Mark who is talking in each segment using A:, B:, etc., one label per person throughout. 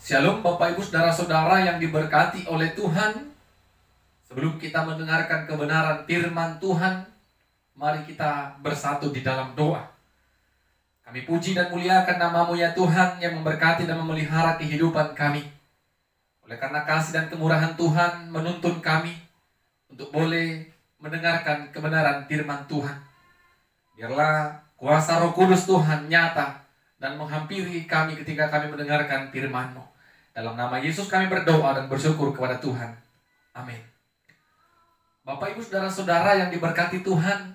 A: Shalom Bapak Ibu Saudara-saudara yang diberkati oleh Tuhan. Sebelum kita mendengarkan kebenaran firman Tuhan, mari kita bersatu di dalam doa. Kami puji dan muliakan nama-Mu ya Tuhan yang memberkati dan memelihara kehidupan kami. Oleh karena kasih dan kemurahan Tuhan menuntun kami untuk boleh mendengarkan kebenaran firman Tuhan. Biarlah kuasa Roh Kudus Tuhan nyata dan menghampiri kami ketika kami mendengarkan firman-Mu. Dalam nama Yesus kami berdoa dan bersyukur kepada Tuhan. Amin. Bapak Ibu Saudara-saudara yang diberkati Tuhan,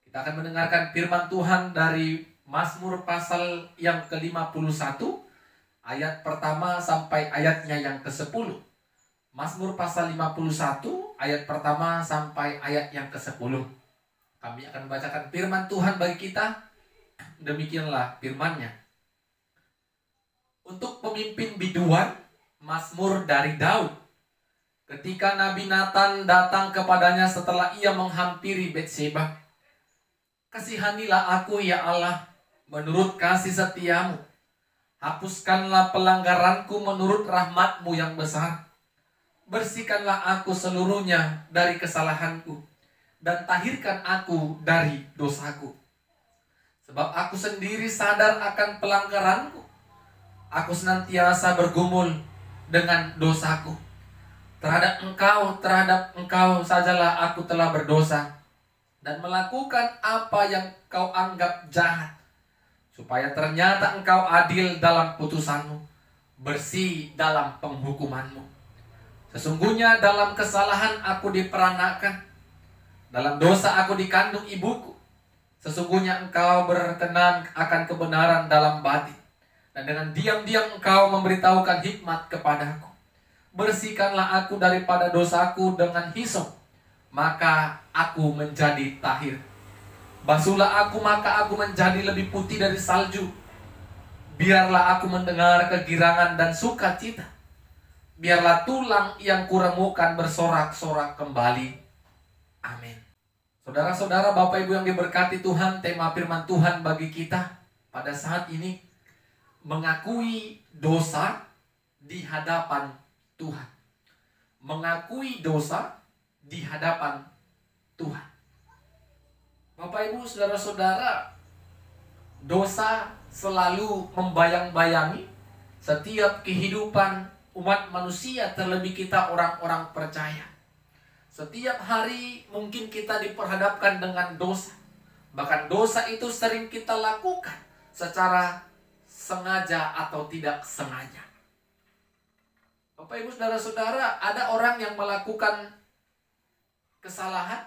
A: kita akan mendengarkan firman Tuhan dari Mazmur pasal yang ke-51, ayat pertama sampai ayatnya yang ke-10. Mazmur pasal 51, ayat pertama sampai ayat yang ke-10. Kami akan membacakan firman Tuhan bagi kita. Demikianlah firman-Nya. Untuk pemimpin biduan, Mazmur dari Daud. Ketika Nabi Nathan datang kepadanya setelah ia menghampiri Betseba. Kasihanilah aku ya Allah, menurut kasih setia-Mu. Hapuskanlah pelanggaranku menurut rahmat-Mu yang besar. Bersihkanlah aku seluruhnya dari kesalahanku, dan tahirkan aku dari dosaku. Sebab aku sendiri sadar akan pelanggaranku. Aku senantiasa bergumul dengan dosaku. Terhadap engkau sajalah aku telah berdosa, dan melakukan apa yang kau anggap jahat. Supaya ternyata engkau adil dalam putusanmu, bersih dalam penghukumanmu. Sesungguhnya dalam kesalahan aku diperanakan, dalam dosa aku dikandung ibuku. Sesungguhnya engkau berkenan akan kebenaran dalam batin, dan dengan diam-diam engkau memberitahukan hikmat kepadaku. Bersihkanlah aku daripada dosaku dengan hisop, maka aku menjadi tahir. Basuhlah aku, maka aku menjadi lebih putih dari salju. Biarlah aku mendengar kegirangan dan sukacita. Biarlah tulang yang kuremukan bersorak-sorak kembali. Amin. Saudara-saudara, Bapak Ibu yang diberkati Tuhan, tema firman Tuhan bagi kita pada saat ini, mengakui dosa di hadapan Tuhan. Mengakui dosa di hadapan Tuhan. Bapak Ibu Saudara-saudara, dosa selalu membayang-bayangi setiap kehidupan umat manusia, terlebih kita orang-orang percaya. Setiap hari mungkin kita diperhadapkan dengan dosa. Bahkan dosa itu sering kita lakukan secara sengaja atau tidak sengaja. Bapak Ibu Saudara-saudara, ada orang yang melakukan kesalahan.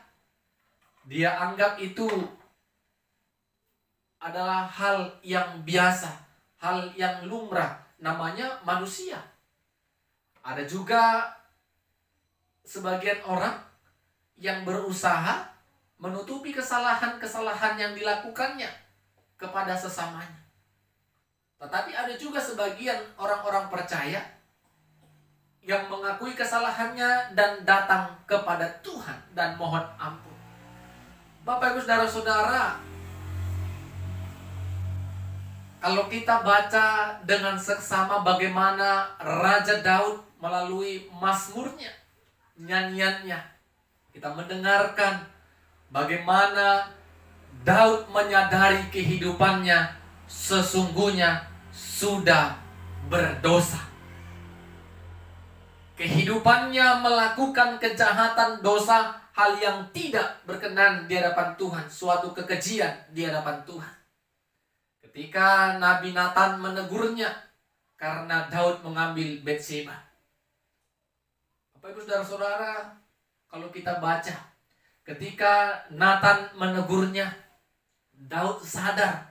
A: Dia anggap itu adalah hal yang biasa, hal yang lumrah, namanya manusia. Ada juga sebagian orang yang berusaha menutupi kesalahan-kesalahan yang dilakukannya kepada sesamanya. Tetapi ada juga sebagian orang-orang percaya yang mengakui kesalahannya dan datang kepada Tuhan dan mohon ampun. Bapak Ibu Saudara-saudara, kalau kita baca dengan seksama bagaimana Raja Daud melalui mazmurnya, nyanyiannya, kita mendengarkan bagaimana Daud menyadari kehidupannya sesungguhnya sudah berdosa. Kehidupannya melakukan kejahatan, dosa, hal yang tidak berkenan di hadapan Tuhan, suatu kekejian di hadapan Tuhan. Ketika Nabi Nathan menegurnya karena Daud mengambil Betseba. Bapak Ibu Saudara-saudara, kalau kita baca, ketika Nathan menegurnya, Daud sadar.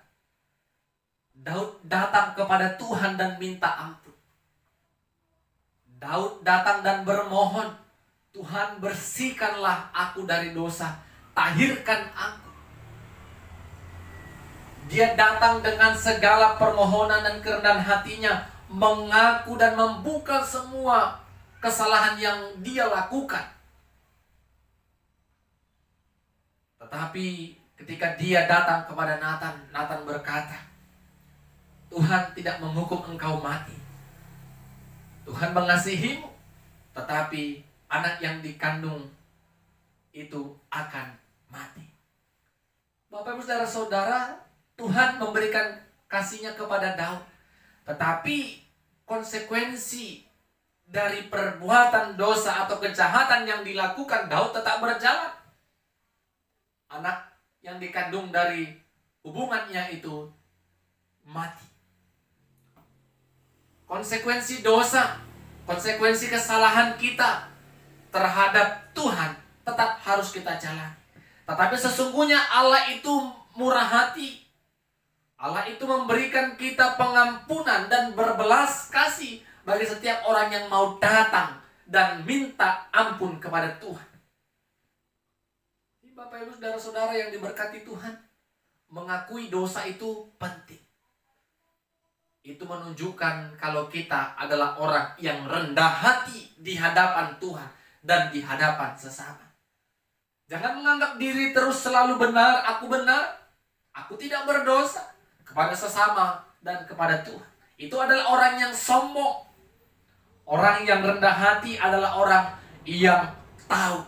A: Daud datang kepada Tuhan dan minta ampun. Daud datang dan bermohon, Tuhan bersihkanlah aku dari dosa, tahirkan aku. Dia datang dengan segala permohonan dan kerendahan hatinya, mengaku dan membuka semua kesalahan yang dia lakukan. Tetapi ketika dia datang kepada Nathan, Nathan berkata, Tuhan tidak menghukum engkau mati, Tuhan mengasihimu, tetapi anak yang dikandung itu akan mati. Bapak Ibu saudara-saudara, Tuhan memberikan kasih-Nya kepada Daud, tetapi konsekuensi dari perbuatan dosa atau kejahatan yang dilakukan Daud tetap berjalan. Anak yang dikandung dari hubungannya itu mati. Konsekuensi dosa, konsekuensi kesalahan kita terhadap Tuhan tetap harus kita jalani. Tetapi sesungguhnya Allah itu murah hati. Allah itu memberikan kita pengampunan dan berbelas kasih bagi setiap orang yang mau datang dan minta ampun kepada Tuhan. Bapak Ibu saudara-saudara yang diberkati Tuhan, mengakui dosa itu penting. Itu menunjukkan kalau kita adalah orang yang rendah hati di hadapan Tuhan dan di hadapan sesama. Jangan menganggap diri terus selalu benar, aku tidak berdosa kepada sesama dan kepada Tuhan. Itu adalah orang yang sombong. Orang yang rendah hati adalah orang yang tahu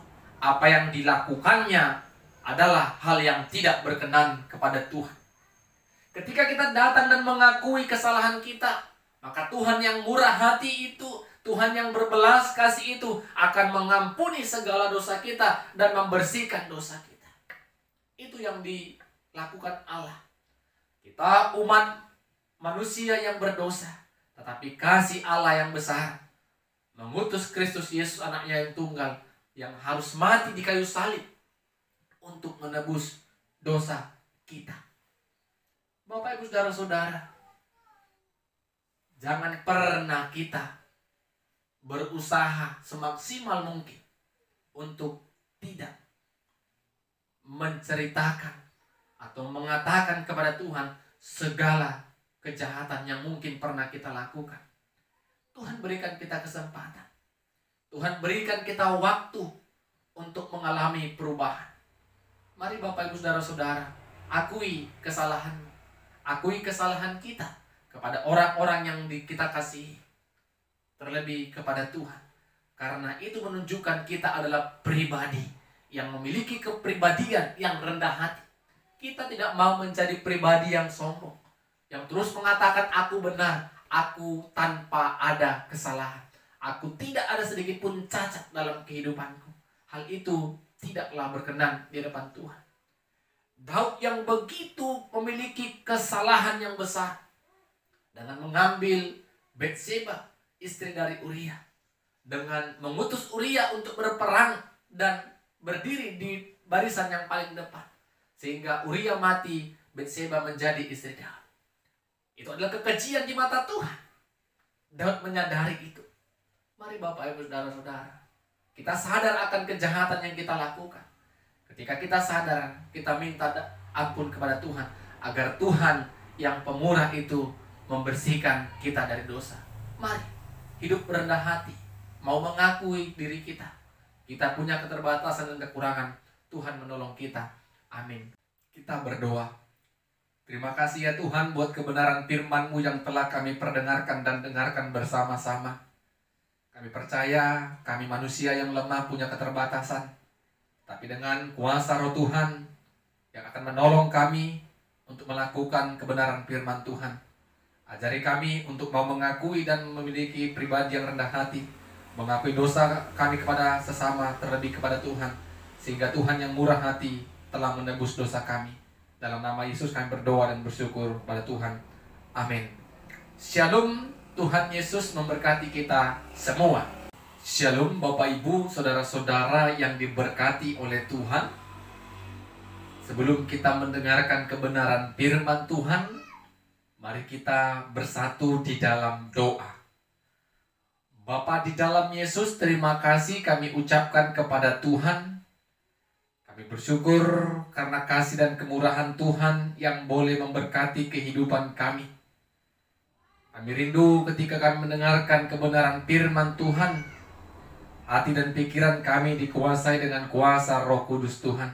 A: apa yang dilakukannya adalah hal yang tidak berkenan kepada Tuhan. Ketika kita datang dan mengakui kesalahan kita, maka Tuhan yang murah hati itu, Tuhan yang berbelas kasih itu akan mengampuni segala dosa kita dan membersihkan dosa kita. Itu yang dilakukan Allah. Kita umat manusia yang berdosa, tetapi kasih Allah yang besar mengutus Kristus Yesus anaknya yang tunggal, yang harus mati di kayu salib untuk menebus dosa kita. Bapak Ibu saudara-saudara, jangan pernah kita berusaha semaksimal mungkin untuk tidak menceritakan atau mengatakan kepada Tuhan segala kejahatan yang mungkin pernah kita lakukan. Tuhan berikan kita kesempatan. Tuhan berikan kita waktu untuk mengalami perubahan. Mari Bapak Ibu saudara-saudara, akui kesalahanmu. Akui kesalahan kita kepada orang-orang yang kita kasihi, terlebih kepada Tuhan. Karena itu menunjukkan kita adalah pribadi yang memiliki kepribadian yang rendah hati. Kita tidak mau menjadi pribadi yang sombong, yang terus mengatakan aku benar, aku tanpa ada kesalahan, aku tidak ada sedikit pun cacat dalam kehidupanku. Hal itu tidaklah berkenan di depan Tuhan. Daud yang begitu memiliki kesalahan yang besar dengan mengambil Batseba, istri dari Uria, dengan mengutus Uria untuk berperang dan berdiri di barisan yang paling depan, sehingga Uria mati, Batseba menjadi istri Daud. Itu adalah kekejian di mata Tuhan. Daud menyadari itu. Mari Bapak Ibu saudara-saudara, kita sadar akan kejahatan yang kita lakukan. Ketika kita sadar, kita minta ampun kepada Tuhan, agar Tuhan yang pemurah itu membersihkan kita dari dosa. Mari hidup rendah hati, mau mengakui diri kita. Kita punya keterbatasan dan kekurangan. Tuhan menolong kita. Amin. Kita berdoa. Terima kasih ya Tuhan buat kebenaran firman-Mu yang telah kami perdengarkan dan dengarkan bersama-sama. Kami percaya kami manusia yang lemah punya keterbatasan. Tapi dengan kuasa Roh Tuhan yang akan menolong kami untuk melakukan kebenaran firman Tuhan. Ajari kami untuk mau mengakui dan memiliki pribadi yang rendah hati. Mengakui dosa kami kepada sesama, terlebih kepada Tuhan. Sehingga Tuhan yang murah hati telah menebus dosa kami. Dalam nama Yesus kami berdoa dan bersyukur kepada Tuhan. Amin. Shalom, Tuhan Yesus memberkati kita semua. Shalom Bapak Ibu, saudara-saudara yang diberkati oleh Tuhan. Sebelum kita mendengarkan kebenaran firman Tuhan, mari kita bersatu di dalam doa. Bapa di dalam Yesus, terima kasih kami ucapkan kepada Tuhan. Kami bersyukur karena kasih dan kemurahan Tuhan yang boleh memberkati kehidupan kami. Kami rindu ketika kami mendengarkan kebenaran firman Tuhan. Hati dan pikiran kami dikuasai dengan kuasa Roh Kudus Tuhan.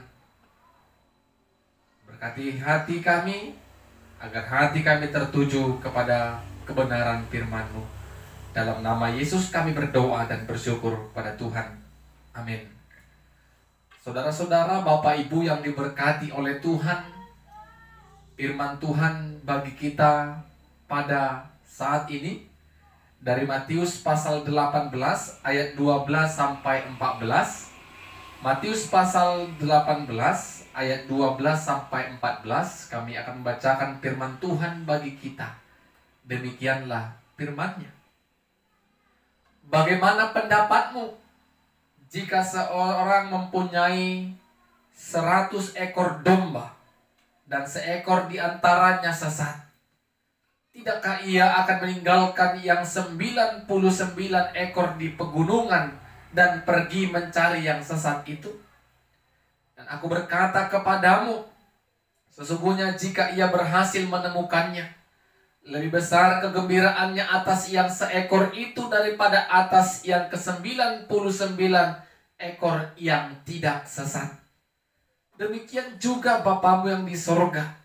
A: Berkati hati kami, agar hati kami tertuju kepada kebenaran firman-Mu. Dalam nama Yesus kami berdoa dan bersyukur pada Tuhan. Amin. Saudara-saudara, Bapak Ibu yang diberkati oleh Tuhan, firman Tuhan bagi kita pada saat ini dari Matius pasal 18 ayat 12 sampai 14. Matius pasal 18 ayat 12 sampai 14, kami akan membacakan firman Tuhan bagi kita. Demikianlah firman-Nya. Bagaimana pendapatmu jika seorang mempunyai 100 ekor domba dan seekor di antaranya sesat? Tidakkah ia akan meninggalkan yang 99 ekor di pegunungan dan pergi mencari yang sesat itu? Dan aku berkata kepadamu, sesungguhnya jika ia berhasil menemukannya, lebih besar kegembiraannya atas yang seekor itu daripada atas yang ke-99 ekor yang tidak sesat. Demikian juga Bapamu yang di sorga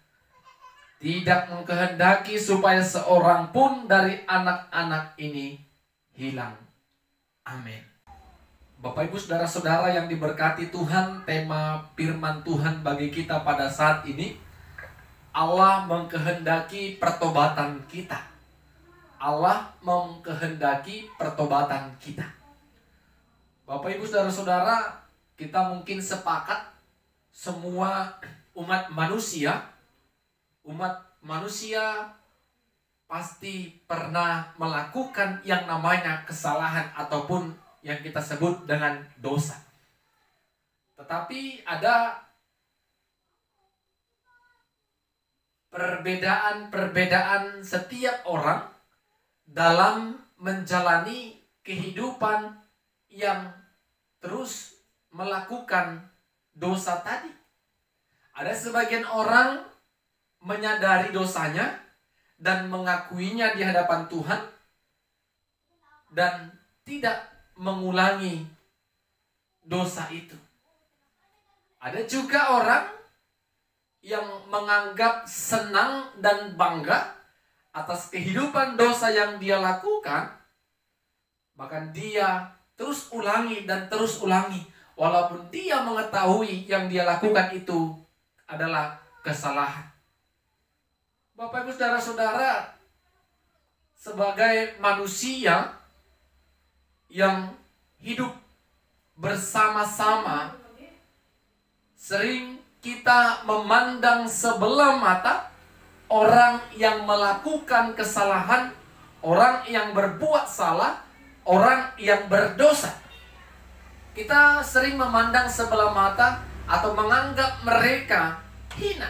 A: tidak mengkehendaki supaya seorang pun dari anak-anak ini hilang. Amin. Bapak Ibu saudara-saudara yang diberkati Tuhan, tema firman Tuhan bagi kita pada saat ini, Allah mengkehendaki pertobatan kita. Allah mengkehendaki pertobatan kita. Bapak Ibu saudara-saudara, kita mungkin sepakat semua umat manusia pasti pernah melakukan yang namanya kesalahan ataupun yang kita sebut dengan dosa. Tetapi ada perbedaan setiap orang dalam menjalani kehidupan yang terus melakukan dosa tadi. Ada sebagian orang menyadari dosanya dan mengakuinya di hadapan Tuhan dan tidak mengulangi dosa itu. Ada juga orang yang menganggap senang dan bangga atas kehidupan dosa yang dia lakukan, bahkan dia terus ulangi dan terus ulangi, walaupun dia mengetahui yang dia lakukan itu adalah kesalahan. Bapak Ibu saudara-saudara, sebagai manusia yang hidup bersama-sama, sering kita memandang sebelah mata orang yang melakukan kesalahan, orang yang berbuat salah, orang yang berdosa. Kita sering memandang sebelah mata atau menganggap mereka hina.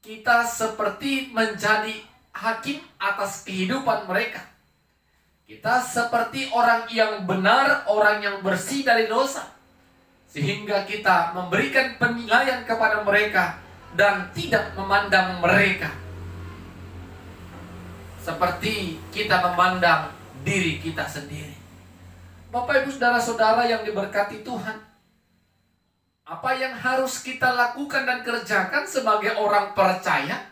A: Kita seperti menjadi hakim atas kehidupan mereka. Kita seperti orang yang benar, orang yang bersih dari dosa. Sehingga kita memberikan penilaian kepada mereka dan tidak memandang mereka seperti kita memandang diri kita sendiri. Bapak Ibu saudara-saudara yang diberkati Tuhan, apa yang harus kita lakukan dan kerjakan sebagai orang percaya?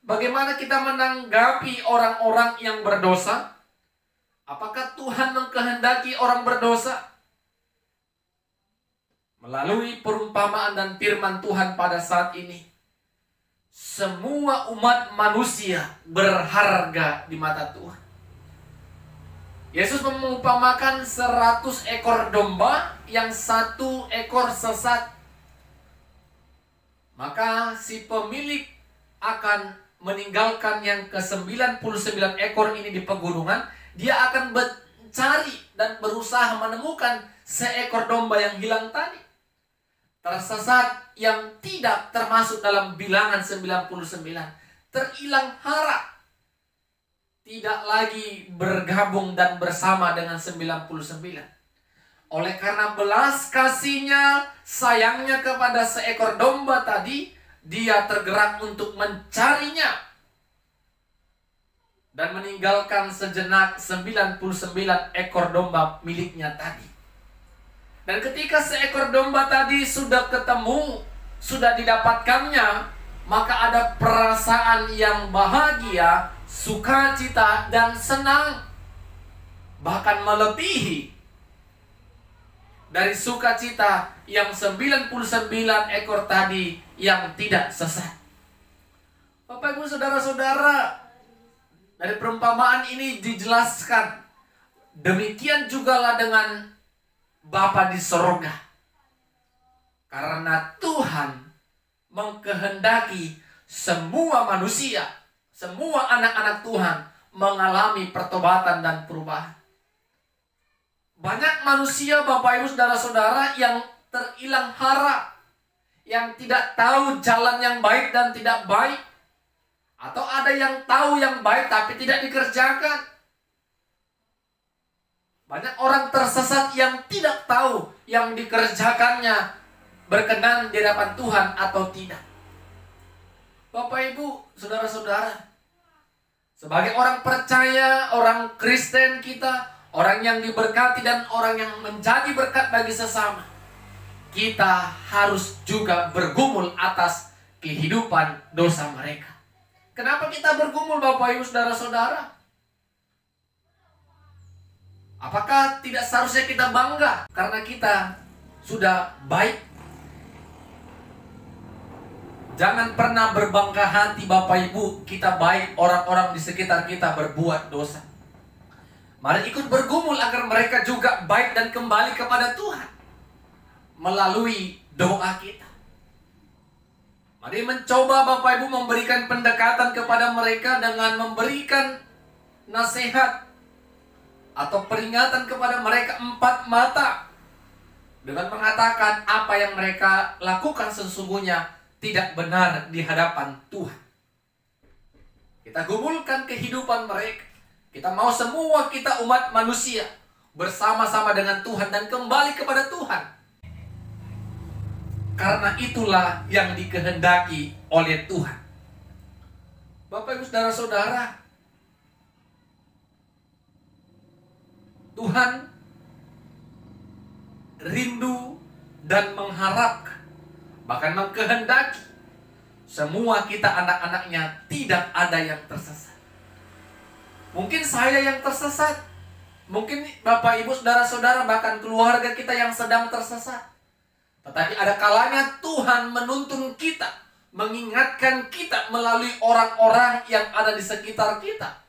A: Bagaimana kita menanggapi orang-orang yang berdosa? Apakah Tuhan mengkehendaki orang berdosa? Melalui perumpamaan dan firman Tuhan pada saat ini, semua umat manusia berharga di mata Tuhan. Yesus mengumpamakan 100 ekor domba yang 1 ekor sesat. Maka si pemilik akan meninggalkan yang ke-99 ekor ini di pegunungan. Dia akan mencari dan berusaha menemukan seekor domba yang hilang tadi. Tersesat yang tidak termasuk dalam bilangan 99. Terhilang harap. Tidak lagi bergabung dan bersama dengan 99. Oleh karena belas kasihnya, sayangnya kepada seekor domba tadi, dia tergerak untuk mencarinya dan meninggalkan sejenak 99 ekor domba miliknya tadi. Dan ketika seekor domba tadi sudah ketemu, sudah didapatkannya, maka ada perasaan yang bahagia, sukacita, dan senang. Bahkan melebihi dari sukacita yang 99 ekor tadi yang tidak sesat. Bapak Ibu Saudara-saudara, dari perumpamaan ini dijelaskan, demikian jugalah dengan Bapa di sorga. Karena Tuhan mengkehendaki semua manusia, semua anak-anak Tuhan mengalami pertobatan dan perubahan. Banyak manusia, Bapak Ibu Saudara-saudara, yang terhilang hara, yang tidak tahu jalan yang baik dan tidak baik. Atau ada yang tahu yang baik tapi tidak dikerjakan. Banyak orang tersesat yang tidak tahu yang dikerjakannya berkenan di hadapan Tuhan atau tidak. Bapak Ibu Saudara-saudara, sebagai orang percaya, orang Kristen kita, orang yang diberkati dan orang yang menjadi berkat bagi sesama, kita harus juga bergumul atas kehidupan dosa mereka. Kenapa kita bergumul, Bapak Ibu Saudara-saudara? Apakah tidak seharusnya kita bangga karena kita sudah baik? Jangan pernah berbangga hati, Bapak Ibu, kita baik, orang-orang di sekitar kita berbuat dosa. Mari ikut bergumul agar mereka juga baik dan kembali kepada Tuhan melalui doa kita. Mari mencoba, Bapak Ibu, memberikan pendekatan kepada mereka dengan memberikan nasihat atau peringatan kepada mereka 4 mata, dengan mengatakan apa yang mereka lakukan sesungguhnya tidak benar di hadapan Tuhan. Kita gumulkan kehidupan mereka. Kita mau semua kita umat manusia bersama-sama dengan Tuhan dan kembali kepada Tuhan. Karena itulah yang dikehendaki oleh Tuhan. Bapak Ibu Saudara-saudara, Tuhan rindu dan mengharapkan, bahkan mengkehendaki semua kita anak-anaknya tidak ada yang tersesat. Mungkin saya yang tersesat, mungkin Bapak Ibu Saudara-saudara, bahkan keluarga kita yang sedang tersesat. Tetapi ada kalanya Tuhan menuntun kita, mengingatkan kita melalui orang-orang yang ada di sekitar kita.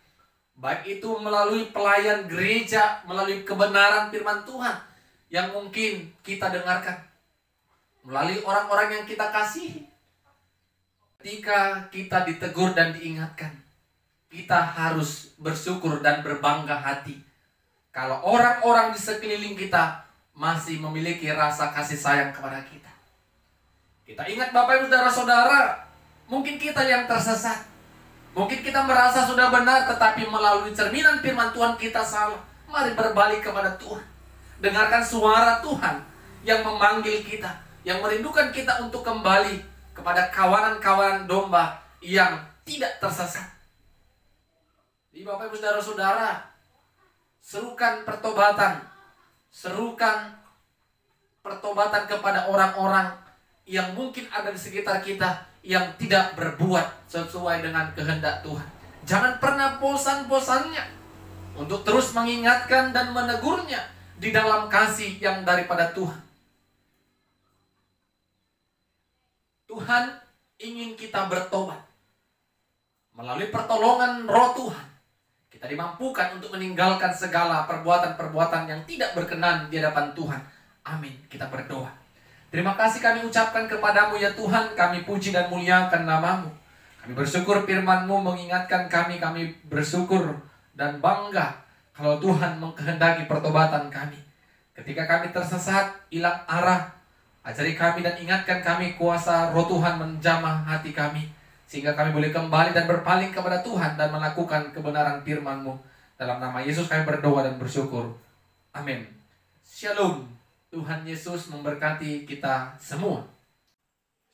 A: Baik itu melalui pelayan gereja, melalui kebenaran firman Tuhan yang mungkin kita dengarkan, melalui orang-orang yang kita kasihi. Ketika kita ditegur dan diingatkan, kita harus bersyukur dan berbangga hati. Kalau orang-orang di sekeliling kita masih memiliki rasa kasih sayang kepada kita. Kita ingat, Bapak Ibu Saudara-saudara, mungkin kita yang tersesat. Mungkin kita merasa sudah benar, tetapi melalui cerminan firman Tuhan kita salah. Mari berbalik kepada Tuhan. Dengarkan suara Tuhan yang memanggil kita, yang merindukan kita untuk kembali kepada kawanan-kawanan domba yang tidak tersesat. Jadi Bapak Ibu Saudara-saudara, serukan pertobatan. Serukan pertobatan kepada orang-orang yang mungkin ada di sekitar kita yang tidak berbuat sesuai dengan kehendak Tuhan. Jangan pernah bosan-bosannya untuk terus mengingatkan dan menegurnya di dalam kasih yang daripada Tuhan. Tuhan ingin kita bertobat. Melalui pertolongan Roh Tuhan, kita dimampukan untuk meninggalkan segala perbuatan-perbuatan yang tidak berkenan di hadapan Tuhan. Amin. Kita berdoa. Terima kasih kami ucapkan kepadamu ya Tuhan. Kami puji dan muliakan namamu. Kami bersyukur firman-Mu mengingatkan kami. Kami bersyukur dan bangga kalau Tuhan mengkehendaki pertobatan kami. Ketika kami tersesat, hilang arah, ajari kami dan ingatkan kami kuasa Roh Tuhan menjamah hati kami, sehingga kami boleh kembali dan berpaling kepada Tuhan dan melakukan kebenaran firman-Mu. Dalam nama Yesus kami berdoa dan bersyukur. Amin. Shalom. Tuhan Yesus memberkati kita semua.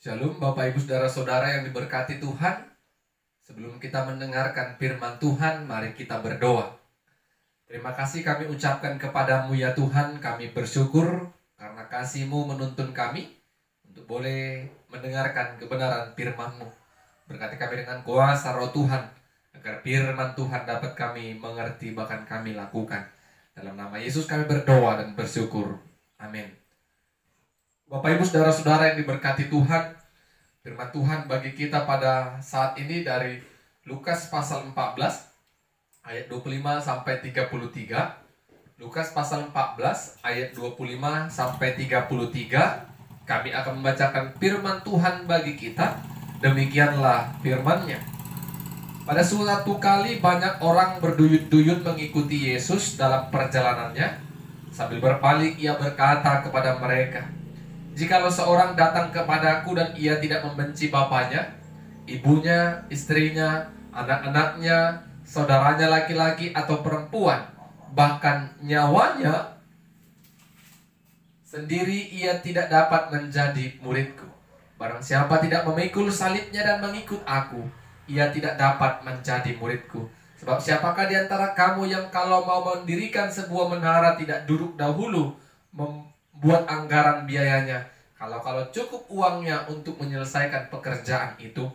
A: Shalom Bapak Ibu Saudara-saudara yang diberkati Tuhan. Sebelum kita mendengarkan firman Tuhan, mari kita berdoa. Terima kasih kami ucapkan kepadamu ya Tuhan. Kami bersyukur karena kasih-Mu menuntun kami untuk boleh mendengarkan kebenaran firman-Mu. Berkati kami dengan kuasa Roh Tuhan, agar firman Tuhan dapat kami mengerti, bahkan kami lakukan. Dalam nama Yesus kami berdoa dan bersyukur. Amin. Bapak Ibu saudara-saudara yang diberkati Tuhan, firman Tuhan bagi kita pada saat ini dari Lukas pasal 14 ayat 25 sampai 33. Lukas pasal 14 ayat 25 sampai 33. Kami akan membacakan firman Tuhan bagi kita. Demikianlah firman-Nya. Pada suatu kali banyak orang berduyun-duyun mengikuti Yesus dalam perjalanannya. Sambil berpaling ia berkata kepada mereka, "Jikalau seorang datang kepadaku dan ia tidak membenci bapaknya, ibunya, istrinya, anak-anaknya, saudaranya laki-laki atau perempuan, bahkan nyawanya sendiri, ia tidak dapat menjadi muridku. Barang siapa tidak memikul salibnya dan mengikut aku, ia tidak dapat menjadi muridku. Sebab siapakah di antara kamu yang kalau mau mendirikan sebuah menara tidak duduk dahulu membuat anggaran biayanya, kalau cukup uangnya untuk menyelesaikan pekerjaan itu?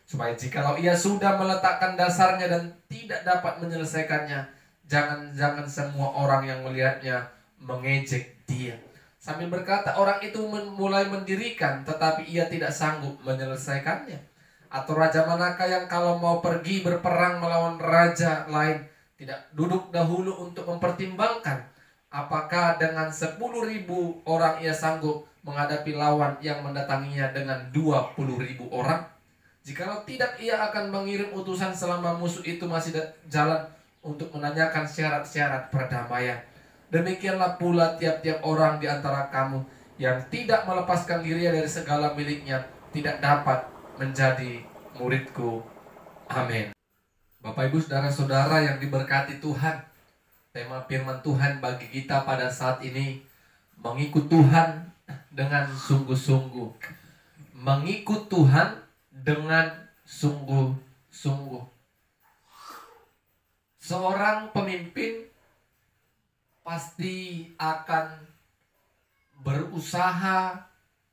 A: Supaya jikalau ia sudah meletakkan dasarnya dan tidak dapat menyelesaikannya, jangan semua orang yang melihatnya mengejek dia." Sambil berkata, orang itu mulai mendirikan, tetapi ia tidak sanggup menyelesaikannya. Atau raja manakah yang kalau mau pergi berperang melawan raja lain, tidak duduk dahulu untuk mempertimbangkan apakah dengan 10.000 orang ia sanggup menghadapi lawan yang mendatanginya dengan 20.000 orang? Jikalau tidak, ia akan mengirim utusan selama musuh itu masih jalan untuk menanyakan syarat-syarat perdamaian. Demikianlah pula tiap-tiap orang di antara kamu yang tidak melepaskan dirinya dari segala miliknya tidak dapat menjadi muridku. Amin. Bapak Ibu saudara-saudara yang diberkati Tuhan, tema firman Tuhan bagi kita pada saat ini, mengikut Tuhan dengan sungguh-sungguh. Mengikut Tuhan dengan sungguh-sungguh. Seorang pemimpin pasti akan berusaha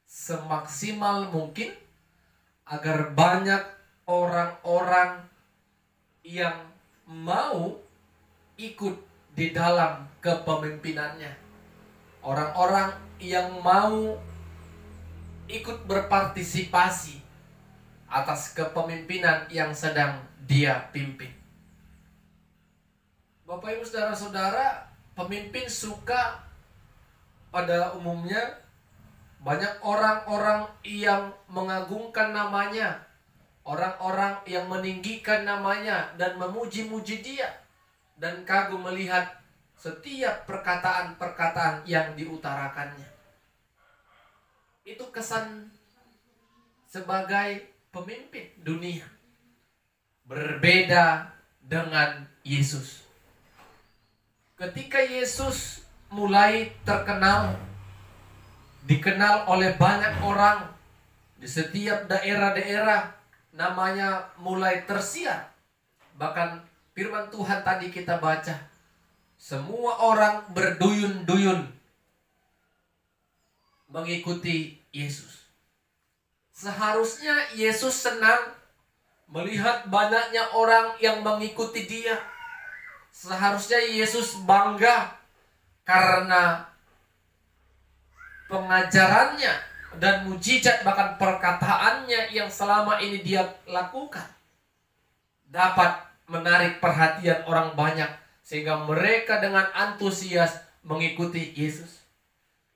A: semaksimal mungkin agar banyak orang-orang yang mau ikut di dalam kepemimpinannya. Orang-orang yang mau ikut berpartisipasi atas kepemimpinan yang sedang dia pimpin. Bapak Ibu saudara-saudara, pemimpin suka pada umumnya banyak orang-orang yang mengagungkan namanya, orang-orang yang meninggikan namanya dan memuji-muji dia, dan kagum melihat setiap perkataan-perkataan yang diutarakannya. Itu kesan sebagai pemimpin dunia. Berbeda dengan Yesus. Ketika Yesus mulai dikenal oleh banyak orang di setiap daerah-daerah, namanya mulai tersiar. Bahkan firman Tuhan tadi kita baca, semua orang berduyun-duyun mengikuti Yesus. Seharusnya Yesus senang melihat banyaknya orang yang mengikuti dia. Seharusnya Yesus bangga karena pengajarannya dan mujizat, bahkan perkataannya yang selama ini dia lakukan, dapat menarik perhatian orang banyak sehingga mereka dengan antusias mengikuti Yesus.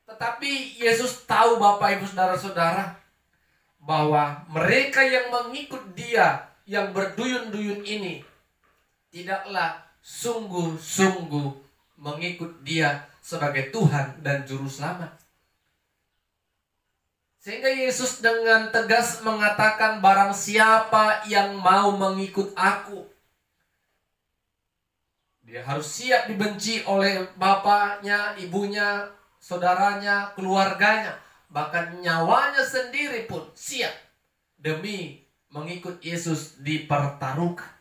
A: Tetapi Yesus tahu, Bapak Ibu saudara-saudara, bahwa mereka yang mengikut dia, yang berduyun-duyun ini, tidaklah sungguh-sungguh mengikut dia sebagai Tuhan dan Juru Selamat. Sehingga Yesus dengan tegas mengatakan, barang siapa yang mau mengikut aku, dia harus siap dibenci oleh bapaknya, ibunya, saudaranya, keluarganya, bahkan nyawanya sendiri pun siap demi mengikut Yesus dipertaruhkan.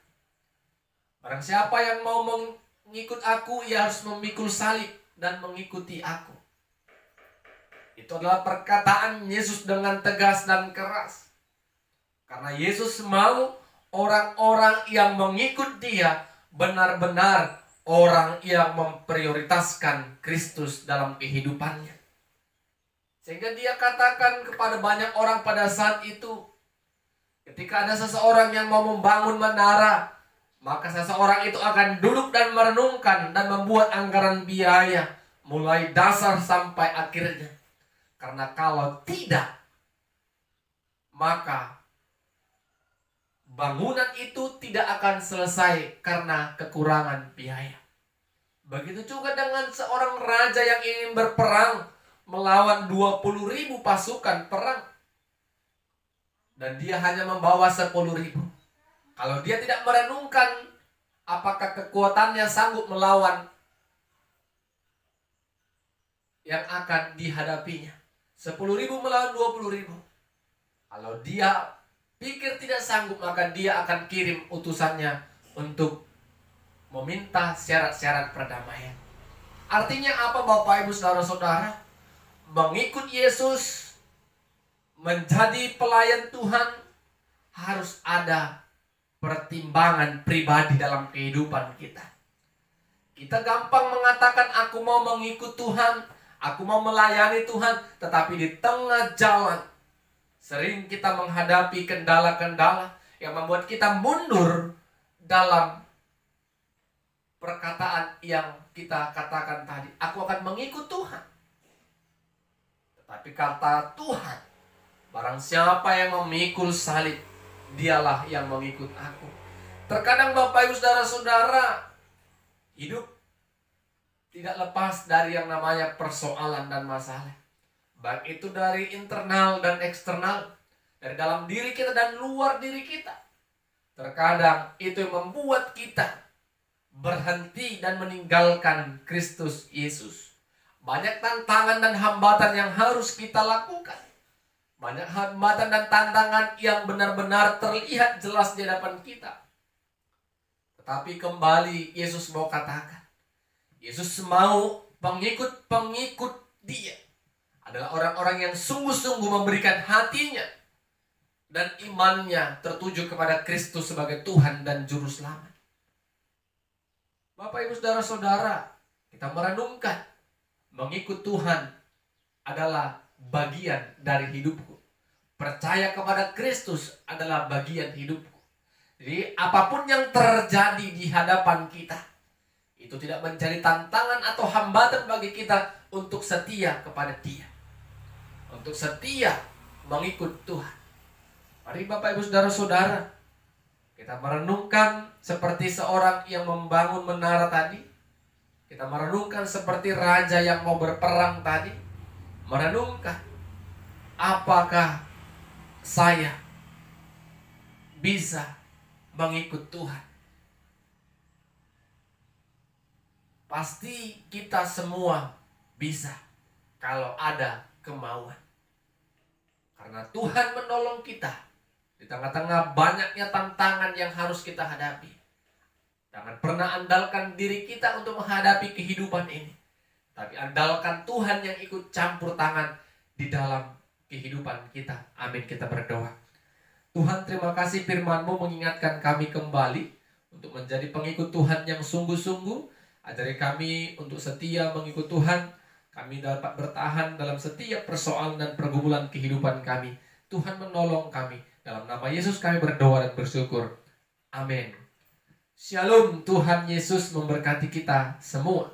A: Barang siapa yang mau mengikut aku, ia harus memikul salib dan mengikuti aku. Itu adalah perkataan Yesus dengan tegas dan keras. Karena Yesus mau orang-orang yang mengikut dia benar-benar orang yang memprioritaskan Kristus dalam kehidupannya. Sehingga dia katakan kepada banyak orang pada saat itu, ketika ada seseorang yang mau membangun menara, maka seseorang itu akan duduk dan merenungkan dan membuat anggaran biaya mulai dasar sampai akhirnya. Karena kalau tidak, maka bangunan itu tidak akan selesai karena kekurangan biaya. Begitu juga dengan seorang raja yang ingin berperang melawan 20.000 pasukan perang. Dan dia hanya membawa 10.000. Kalau dia tidak merenungkan apakah kekuatannya sanggup melawan yang akan dihadapinya. 10.000 melawan 20.000. Kalau dia pikir tidak sanggup, maka dia akan kirim utusannya untuk meminta syarat-syarat perdamaian. Artinya apa Bapak Ibu Saudara-saudara? Mengikut Yesus, menjadi pelayan Tuhan, harus ada pertimbangan pribadi dalam kehidupan kita. Kita gampang mengatakan aku mau mengikut Tuhan, aku mau melayani Tuhan, tetapi di tengah jalan sering kita menghadapi kendala-kendala yang membuat kita mundur dalam perkataan yang kita katakan tadi. Aku akan mengikut Tuhan. Tetapi kata Tuhan, barang siapa yang memikul salib, dialah yang mengikut aku. Terkadang Bapak Ibu Saudara-saudara, hidup tidak lepas dari yang namanya persoalan dan masalah. Baik itu dari internal dan eksternal, dari dalam diri kita dan luar diri kita. Terkadang itu yang membuat kita berhenti dan meninggalkan Kristus Yesus. Banyak tantangan dan hambatan yang harus kita lakukan. Banyak hambatan dan tantangan yang benar-benar terlihat jelas di hadapan kita. Tetapi kembali Yesus mau katakan, Yesus mau pengikut-pengikut dia adalah orang-orang yang sungguh-sungguh memberikan hatinya dan imannya tertuju kepada Kristus sebagai Tuhan dan Juru Selamat. Bapak Ibu Saudara-saudara, kita merenungkan, mengikut Tuhan adalah bagian dari hidupku. Percaya kepada Kristus adalah bagian hidupku. Jadi apapun yang terjadi di hadapan kita, itu tidak menjadi tantangan atau hambatan bagi kita untuk setia kepada Dia, untuk setia mengikut Tuhan. Mari Bapak Ibu Saudara-saudara, kita merenungkan seperti seorang yang membangun menara tadi. Kita merenungkan seperti raja yang mau berperang tadi. Merenungkan, apakah saya bisa mengikut Tuhan? Pasti kita semua bisa kalau ada kemauan. Karena Tuhan menolong kita di tengah-tengah banyaknya tantangan yang harus kita hadapi. Jangan pernah andalkan diri kita untuk menghadapi kehidupan ini, tapi andalkan Tuhan yang ikut campur tangan di dalam kehidupan kita. Amin, kita berdoa. Tuhan, terima kasih firman-Mu mengingatkan kami kembali untuk menjadi pengikut Tuhan yang sungguh-sungguh. Ajari kami untuk setia mengikut Tuhan. Kami dapat bertahan dalam setiap persoalan dan pergumulan kehidupan kami. Tuhan menolong kami. Dalam nama Yesus kami berdoa dan bersyukur. Amin. Shalom, Tuhan Yesus memberkati kita semua.